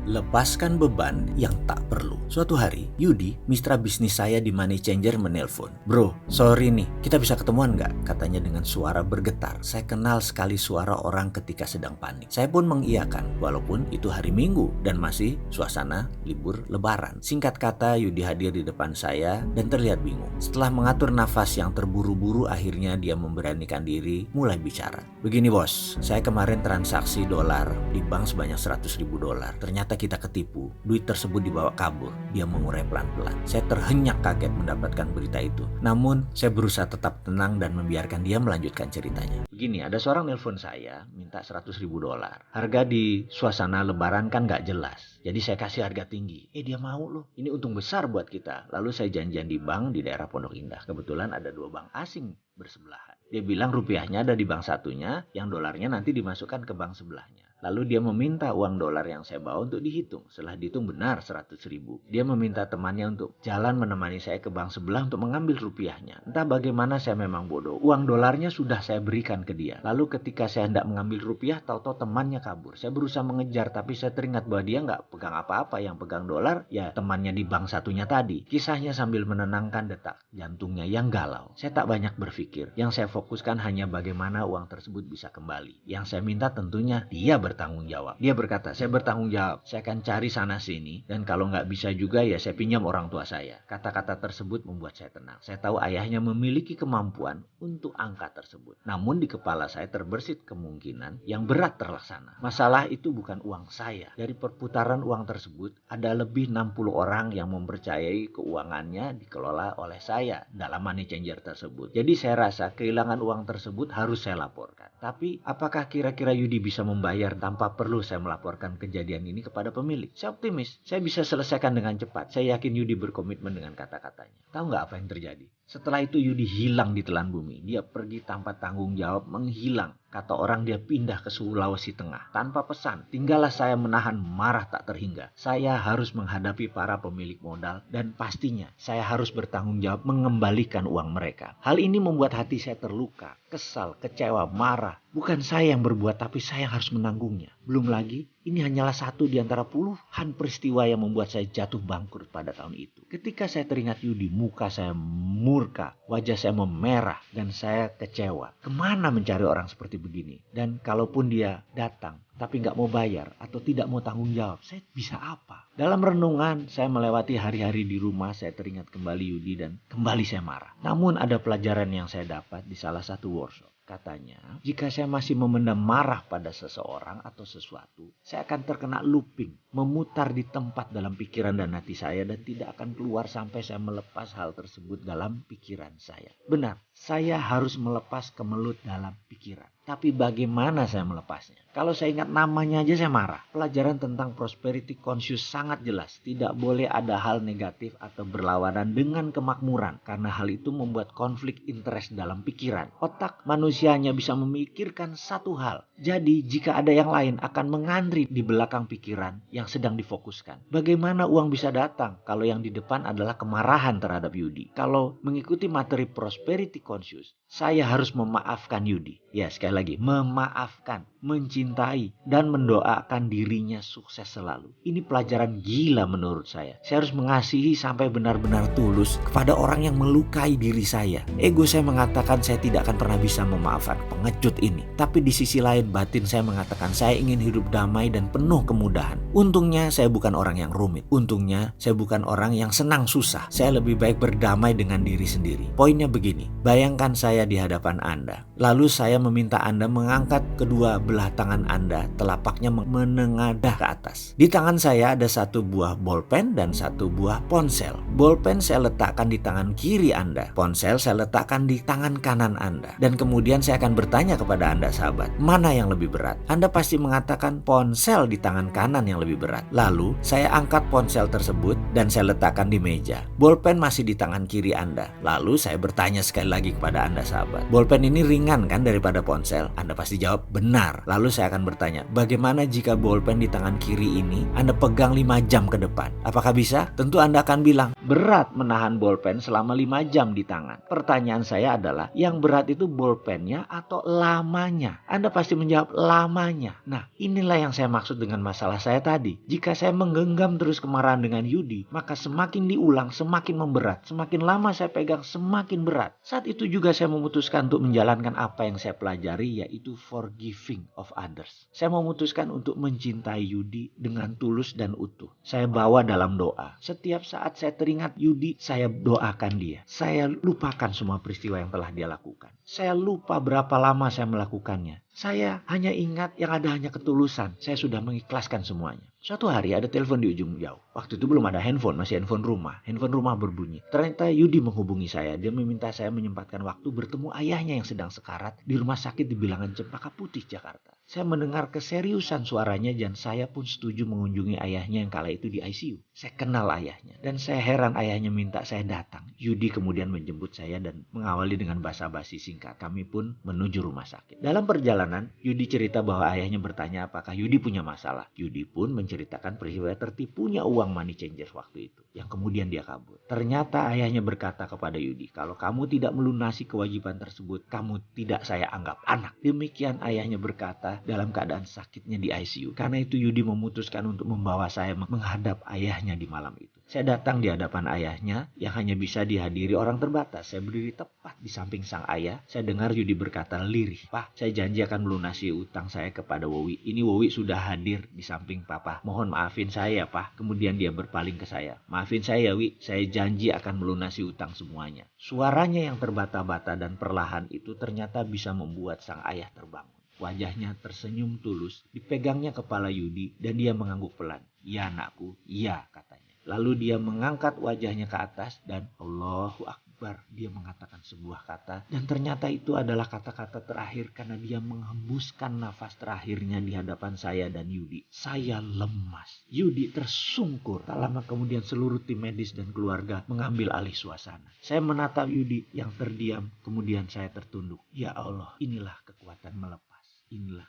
Lepaskan beban yang tak perlu. Suatu hari, Yudi, mitra bisnis saya di Money Changer menelpon. "Bro, sorry nih, kita bisa ketemuan nggak?" Katanya dengan suara bergetar. Saya kenal sekali suara orang ketika sedang panik. Saya pun mengiyakan, walaupun itu hari Minggu dan masih suasana libur lebaran. Singkat kata, Yudi hadir di depan saya dan terlihat bingung. Setelah mengatur nafas yang terburu-buru, akhirnya dia memberanikan diri mulai bicara. "Begini bos, saya kemarin transaksi dolar di bank sebanyak $100.000. Ternyata kita ketipu, duit tersebut dibawa kabur." Dia mengurai pelan-pelan. Saya terhenyak kaget mendapatkan berita itu. Namun saya berusaha tetap tenang dan membiarkan dia melanjutkan ceritanya. Begini, ada seorang nelpon saya minta $100.000. Harga di suasana lebaran kan gak jelas, jadi saya kasih harga tinggi. Dia mau loh, ini untung besar buat kita. Lalu saya janjian di bank di daerah Pondok Indah. Kebetulan ada 2 bank asing bersebelahan. Dia bilang rupiahnya ada di bank satunya, yang dolarnya nanti dimasukkan ke bank sebelahnya. Lalu dia meminta uang dolar yang saya bawa untuk dihitung. Setelah dihitung benar 100.000. Dia meminta temannya untuk jalan menemani saya ke bank sebelah untuk mengambil rupiahnya. Entah bagaimana saya memang bodoh. Uang dolarnya sudah saya berikan ke dia. Lalu ketika saya hendak mengambil rupiah, tahu-tahu temannya kabur. Saya berusaha mengejar, tapi saya teringat bahwa dia nggak pegang apa-apa. Yang pegang dolar ya temannya di bank satunya tadi. Kisahnya sambil menenangkan detak jantungnya yang galau. Saya tak banyak berpikir. Yang saya fokuskan hanya bagaimana uang tersebut bisa kembali. Yang saya minta tentunya dia bertanggung jawab. Dia berkata, "Saya bertanggung jawab. Saya akan cari sana sini. Dan kalau nggak bisa juga ya saya pinjam orang tua saya." Kata-kata tersebut membuat saya tenang. Saya tahu ayahnya memiliki kemampuan untuk angka tersebut. Namun di kepala saya terbersit kemungkinan yang berat terlaksana. Masalah itu bukan uang saya. Dari perputaran uang tersebut, ada lebih 60 orang yang mempercayai keuangannya dikelola oleh saya dalam Money Changer tersebut. Jadi saya rasa kehilangan uang tersebut harus saya laporkan. Tapi apakah kira-kira Yudi bisa membayar tanpa perlu saya melaporkan kejadian ini kepada pemilik? Saya optimis, saya bisa selesaikan dengan cepat. Saya yakin Yudi berkomitmen dengan kata-katanya. Tahu nggak apa yang terjadi? Setelah itu Yudi hilang di telan bumi. Dia pergi tanpa tanggung jawab, menghilang. Kata orang dia pindah ke Sulawesi Tengah tanpa pesan. Tinggallah saya menahan marah tak terhingga. Saya harus menghadapi para pemilik modal dan pastinya saya harus bertanggung jawab mengembalikan uang mereka. Hal ini membuat hati saya terluka, kesal, kecewa, marah. Bukan saya yang berbuat, tapi saya yang harus menanggungnya. Belum lagi, ini hanyalah satu di antara puluhan peristiwa yang membuat saya jatuh bangkrut pada tahun itu. Ketika saya teringat Yudi, muka saya murka, wajah saya memerah, dan saya kecewa. Kemana mencari orang seperti begini? Dan kalaupun dia datang, tapi nggak mau bayar atau tidak mau tanggung jawab, saya bisa apa? Dalam renungan, saya melewati hari-hari di rumah, saya teringat kembali Yudi dan kembali saya marah. Namun ada pelajaran yang saya dapat di salah satu workshop. Katanya, jika saya masih memendam marah pada seseorang atau sesuatu, saya akan terkena looping, memutar di tempat dalam pikiran dan hati saya dan tidak akan keluar sampai saya melepas hal tersebut dalam pikiran saya. Benar, saya harus melepas kemelut dalam pikiran. Tapi bagaimana saya melepasnya? Kalau saya ingat namanya aja saya marah. Pelajaran tentang prosperity conscious sangat jelas. Tidak boleh ada hal negatif atau berlawanan dengan kemakmuran. Karena hal itu membuat konflik interest dalam pikiran. Otak manusia hanya bisa memikirkan satu hal. Jadi jika ada yang lain akan mengantri di belakang pikiran yang sedang difokuskan. Bagaimana uang bisa datang kalau yang di depan adalah kemarahan terhadap Yudi? Kalau mengikuti materi prosperity conscious, saya harus memaafkan Yudi. Ya, sekali lagi, memaafkan, mencintai, dan mendoakan dirinya sukses selalu. Ini pelajaran gila menurut saya. Saya harus mengasihi sampai benar-benar tulus kepada orang yang melukai diri saya. Ego saya mengatakan saya tidak akan pernah bisa memaafkan pengecut ini. Tapi di sisi lain batin saya mengatakan saya ingin hidup damai dan penuh kemudahan. Untungnya saya bukan orang yang rumit. Untungnya saya bukan orang yang senang susah. Saya lebih baik berdamai dengan diri sendiri. Poinnya begini, bayangkan saya di hadapan Anda. Lalu saya meminta Anda mengangkat kedua belah tangan Anda, telapaknya menengadah ke atas. Di tangan saya ada satu buah bolpen dan satu buah ponsel. Bolpen saya letakkan di tangan kiri Anda. Ponsel saya letakkan di tangan kanan Anda. Dan kemudian saya akan bertanya kepada Anda sahabat, mana yang lebih berat? Anda pasti mengatakan ponsel di tangan kanan yang lebih berat. Lalu saya angkat ponsel tersebut dan saya letakkan di meja. Bolpen masih di tangan kiri Anda. Lalu saya bertanya sekali lagi kepada Anda sahabat, bolpen ini ringan kan daripada ponsel? Anda pasti jawab benar. getar. Lalu saya akan bertanya, bagaimana jika bolpen di tangan kiri ini Anda pegang 5 jam ke depan? Apakah bisa? Tentu Anda akan bilang, berat menahan bolpen selama 5 jam di tangan. Pertanyaan saya adalah, yang berat itu bolpennya atau lamanya? Anda pasti menjawab lamanya. Nah, inilah yang saya maksud dengan masalah saya tadi. Jika saya menggenggam terus kemarahan dengan Yudi, maka semakin diulang semakin memberat. Semakin lama saya pegang semakin berat. Saat itu juga saya memutuskan untuk menjalankan apa yang saya pelajari, yaitu forgiving of others. Saya memutuskan untuk mencintai Yudi dengan tulus dan utuh. Saya bawa dalam doa. Setiap saat saya teringat Yudi, saya doakan dia. Saya lupakan semua peristiwa yang telah dia lakukan. Saya lupa berapa lama saya melakukannya. Saya hanya ingat yang ada hanya ketulusan. Saya sudah mengikhlaskan semuanya. Suatu hari ada telepon di ujung jauh. Waktu itu belum ada handphone, masih handphone rumah. Handphone rumah berbunyi. Ternyata Yudi menghubungi saya. Dia meminta saya menyempatkan waktu bertemu ayahnya yang sedang sekarat di rumah sakit di Bilangan Cempaka Putih, Jakarta. Saya mendengar keseriusan suaranya dan saya pun setuju mengunjungi ayahnya yang kala itu di ICU. Saya kenal ayahnya dan saya heran ayahnya minta saya datang. Yudi kemudian menjemput saya dan mengawali dengan basa-basi singkat. Kami pun menuju rumah sakit. Dalam perjalanan, Yudi cerita bahwa ayahnya bertanya apakah Yudi punya masalah. Yudi pun menceritakan peristiwa tertipunya uang money changer waktu itu, yang kemudian dia kabur. Ternyata ayahnya berkata kepada Yudi, kalau kamu tidak melunasi kewajiban tersebut, kamu tidak saya anggap anak. Demikian ayahnya berkata dalam keadaan sakitnya di ICU. Karena itu Yudi memutuskan untuk membawa saya menghadap ayahnya di malam itu. Saya datang di hadapan ayahnya yang hanya bisa dihadiri orang terbatas. Saya berdiri tepat di samping sang ayah. Saya dengar Yudi berkata lirih, Pak, saya janji akan melunasi utang saya kepada Wowi. Ini Wowi sudah hadir di samping Papa. Mohon maafin saya, Pak. Kemudian dia berpaling ke saya. Maafin saya, Wi. Saya janji akan melunasi utang semuanya. Suaranya yang terbata-bata dan perlahan itu ternyata bisa membuat sang ayah terbangun. Wajahnya tersenyum tulus, dipegangnya kepala Yudi dan dia mengangguk pelan. Ya anakku, ya katanya. Lalu dia mengangkat wajahnya ke atas dan Allahu Akbar. Dia mengatakan sebuah kata dan ternyata itu adalah kata-kata terakhir karena dia menghembuskan nafas terakhirnya di hadapan saya dan Yudi. Saya lemas. Yudi tersungkur. Tak lama kemudian seluruh tim medis dan keluarga mengambil alih suasana. Saya menatap Yudi yang terdiam, kemudian saya tertunduk. Ya Allah, inilah kekuatan melepas. Inilah